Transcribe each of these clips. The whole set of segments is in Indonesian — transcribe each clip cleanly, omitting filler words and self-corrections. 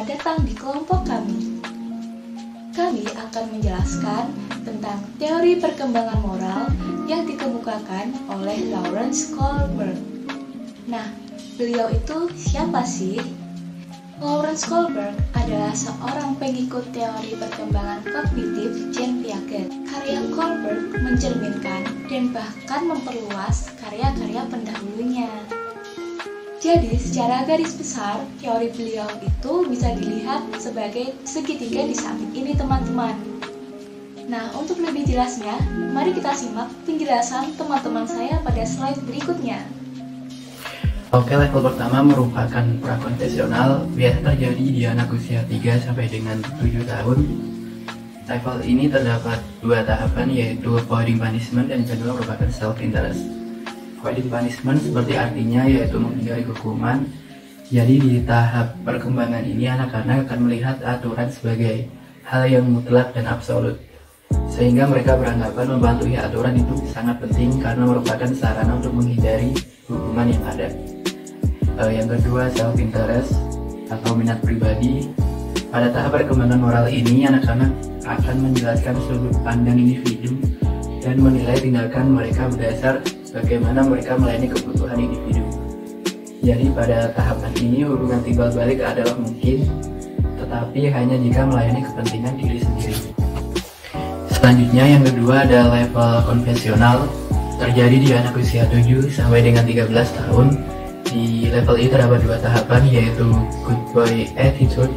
selamat datang di kelompok kami. Kami akan menjelaskan tentang teori perkembangan moral yang dikemukakan oleh Lawrence Kohlberg. Nah, beliau itu siapa sih? Lawrence Kohlberg adalah seorang pengikut teori perkembangan kognitif Jean Piaget. Karya Kohlberg mencerminkan dan bahkan memperluas karya-karya pendahulunya. Jadi, secara garis besar, teori beliau itu bisa dilihat sebagai segitiga di samping ini, teman-teman. Nah, untuk lebih jelasnya, mari kita simak penjelasan teman-teman saya pada slide berikutnya. Oke, level pertama merupakan prakonvensional, biasa terjadi di anak usia 3 sampai dengan 7 tahun. Level ini terdapat dua tahapan, yaitu avoiding punishment dan kedua merupakan self-interest. Avoiding punishment seperti artinya yaitu menghindari hukuman. Jadi di tahap perkembangan ini anak-anak akan melihat aturan sebagai hal yang mutlak dan absolut, sehingga mereka beranggapan mematuhi aturan itu sangat penting karena merupakan sarana untuk menghindari hukuman yang ada. Yang kedua, self-interest atau minat pribadi. Pada tahap perkembangan moral ini, anak-anak akan menjelaskan sudut pandang individu dan menilai tindakan mereka berdasar bagaimana mereka melayani kebutuhan individu. Jadi pada tahapan ini hubungan timbal balik adalah mungkin, tetapi hanya jika melayani kepentingan diri sendiri. Selanjutnya yang kedua ada level konvensional, terjadi di anak usia 7 sampai dengan 13 tahun. Di level ini terdapat dua tahapan, yaitu good boy attitude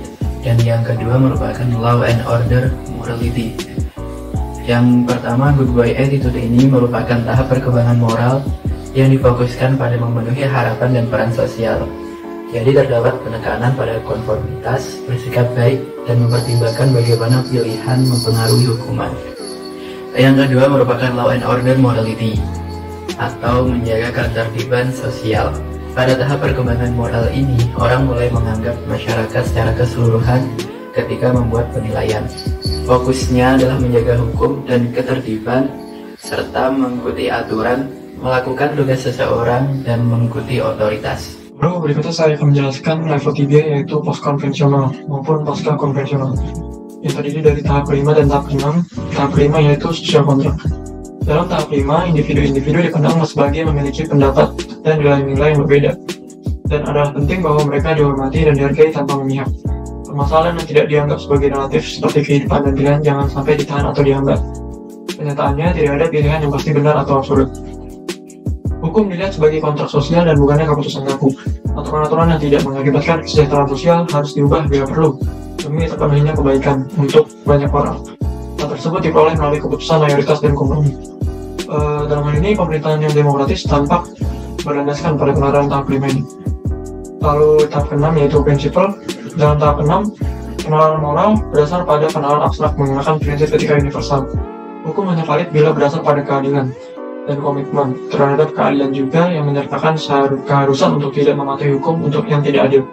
dan yang kedua merupakan law and order morality. Yang pertama, good boy attitude ini merupakan tahap perkembangan moral yang difokuskan pada memenuhi harapan dan peran sosial. Jadi terdapat penekanan pada konformitas, bersikap baik, dan mempertimbangkan bagaimana pilihan mempengaruhi hukuman. Yang kedua merupakan law and order morality, atau menjaga ketertiban sosial. Pada tahap perkembangan moral ini, orang mulai menganggap masyarakat secara keseluruhan ketika membuat penilaian. Fokusnya adalah menjaga hukum dan ketertiban, serta mengikuti aturan, melakukan tugas seseorang, dan mengikuti otoritas. Bro, berikutnya saya akan menjelaskan level 3, yaitu post-konvensional maupun pasca-konvensional, yang terdiri dari tahap kelima dan tahap keenam. Tahap kelima yaitu social contract. Dalam tahap 5, individu-individu dipandang sebagai memiliki pendapat dan nilai-nilai yang berbeda, dan adalah penting bahwa mereka dihormati dan dihargai tanpa memihak. Permasalahan yang tidak dianggap sebagai relatif seperti kehidupan dan pilihan jangan sampai ditahan atau dihambat. Kenyataannya tidak ada pilihan yang pasti benar atau absolut. Hukum dilihat sebagai kontrak sosial dan bukannya keputusan ngaku. Aturan-aturan yang tidak mengakibatkan kesejahteraan sosial harus diubah bila perlu demi terpenuhinya kebaikan untuk banyak orang. Hal tersebut diperoleh melalui keputusan mayoritas dan kompromi. Dalam hal ini, pemerintahan yang demokratis tampak berlandaskan pada penerapan tahap 5 ini. Lalu tahap ke-6 yaitu prinsipal. Dalam tahap 6, penerapan moral berdasar pada penerapan abstrak menggunakan prinsip etika universal. Hukum hanya valid bila berdasar pada keadilan dan komitmen terhadap keadilan juga yang menyertakan keharusan untuk tidak mematuhi hukum untuk yang tidak adil.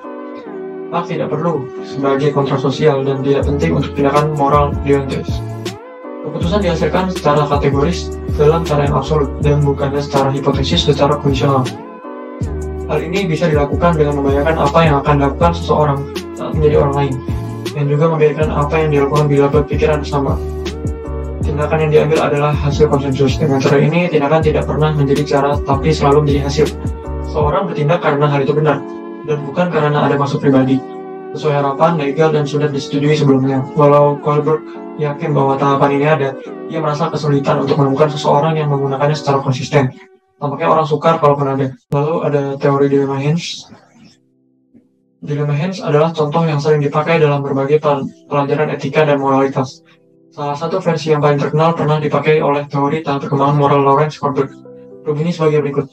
Hak tidak perlu sebagai kontrak sosial dan tidak penting untuk tindakan moral deontologis. Keputusan dihasilkan secara kategoris dalam cara yang absolut dan bukannya secara hipotesis secara kondisional. Hal ini bisa dilakukan dengan membayangkan apa yang akan dilakukan seseorang saat menjadi orang lain, dan juga membayangkan apa yang dilakukan bila berpikiran sama. Tindakan yang diambil adalah hasil konsensus. Dengan cara ini, tindakan tidak pernah menjadi cara, tapi selalu menjadi hasil. Seorang bertindak karena hal itu benar, dan bukan karena ada maksud pribadi, sesuai harapan, legal, dan sudah disetujui sebelumnya. Walau Kohlberg yakin bahwa tahapan ini ada, ia merasa kesulitan untuk menemukan seseorang yang menggunakannya secara konsisten. Tampaknya orang sukar kalaupun ada. Lalu ada teori dilema Hens. Dilema Hens adalah contoh yang sering dipakai dalam berbagai pelajaran etika dan moralitas. Salah satu versi yang paling terkenal pernah dipakai oleh teori tahap perkembangan moral Lawrence Kohlberg. Berbunyi sebagai berikut.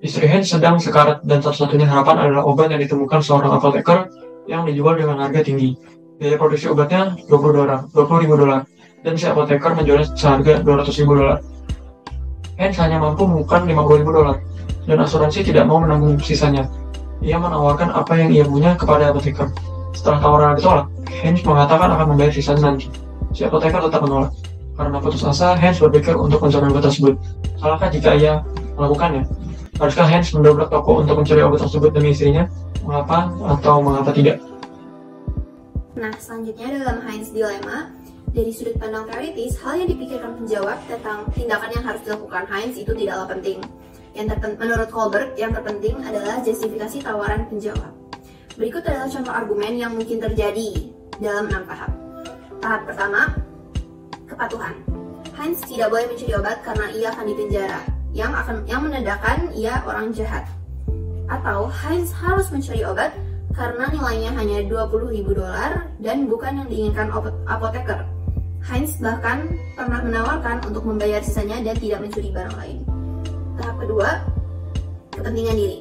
Istri Hens sedang sekarat dan satu-satunya harapan adalah obat yang ditemukan seorang apoteker yang dijual dengan harga tinggi. Biaya produksi obatnya $20.000, dan si apoteker menjualnya seharga $200.000. Hens hanya mampu menemukan $50.000, dan asuransi tidak mau menanggung sisanya. Ia menawarkan apa yang ia punya kepada apoteker. Setelah tawaran ditolak, Hens mengatakan akan membayar sisanya nanti. Si apoteker tetap menolak. Karena putus asa, Hens berpikir untuk mencari obat tersebut. Salahkah jika ia melakukannya? Haruskah Hens mendobrak toko untuk mencari obat tersebut demi istrinya? Mengapa atau mengapa tidak? Nah, selanjutnya dalam Heinz Dilemma, dari sudut pandang teoritis, hal yang dipikirkan penjawab tentang tindakan yang harus dilakukan Heinz itu tidaklah penting. Menurut Kohlberg, yang terpenting adalah justifikasi tawaran penjawab. Berikut adalah contoh argumen yang mungkin terjadi dalam 6 tahap. Tahap pertama, kepatuhan. Heinz tidak boleh mencuri obat karena ia akan dipenjara, yang menandakan ia orang jahat. Atau Heinz harus mencuri obat karena nilainya hanya $20.000 dan bukan yang diinginkan apoteker. Heinz bahkan pernah menawarkan untuk membayar sisanya dan tidak mencuri barang lain. Tahap kedua, kepentingan diri.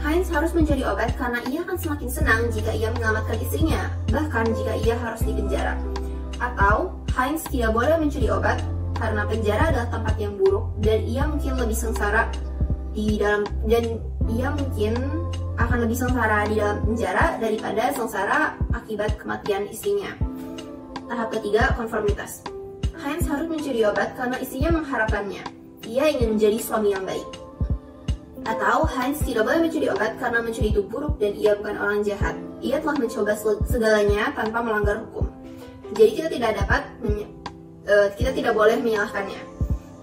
Heinz harus mencuri obat karena ia akan semakin senang jika ia menyelamatkan istrinya, bahkan jika ia harus dipenjara. Atau Heinz tidak boleh mencuri obat karena penjara adalah tempat yang buruk dan ia mungkin lebih sengsara di dalam penjara daripada sengsara akibat kematian istrinya. Tahap ketiga, konformitas. Heinz harus mencuri obat karena istrinya mengharapkannya. Ia ingin menjadi suami yang baik. Atau Heinz tidak boleh mencuri obat karena mencuri itu buruk dan ia bukan orang jahat. Ia telah mencoba segalanya tanpa melanggar hukum. Jadi kita tidak boleh menyalahkannya.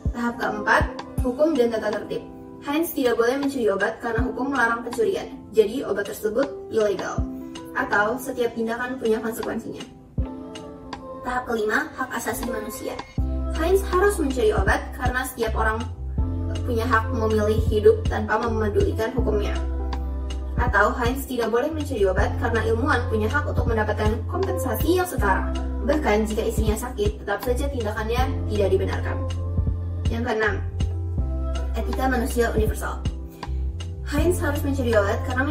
Tahap keempat, hukum dan tata tertib. Heinz tidak boleh mencuri obat karena hukum melarang pencurian, jadi obat tersebut ilegal. Atau setiap tindakan punya konsekuensinya. Tahap kelima, hak asasi manusia. Heinz harus mencuri obat karena setiap orang punya hak memilih hidup tanpa memedulikan hukumnya. Atau Heinz tidak boleh mencuri obat karena ilmuwan punya hak untuk mendapatkan kompensasi yang setara. Bahkan jika istrinya sakit, tetap saja tindakannya tidak dibenarkan. Yang keenam, etika manusia universal. Heinz harus mencuri obat karena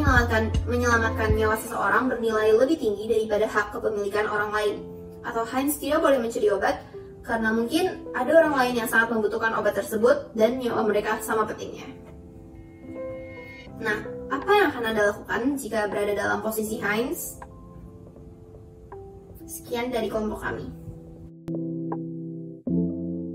menyelamatkan nyawa seseorang bernilai lebih tinggi daripada hak kepemilikan orang lain. Atau Heinz tidak boleh mencuri obat karena mungkin ada orang lain yang sangat membutuhkan obat tersebut dan nyawa mereka sama pentingnya. Nah, apa yang akan Anda lakukan jika berada dalam posisi Heinz? Sekian dari kelompok kami.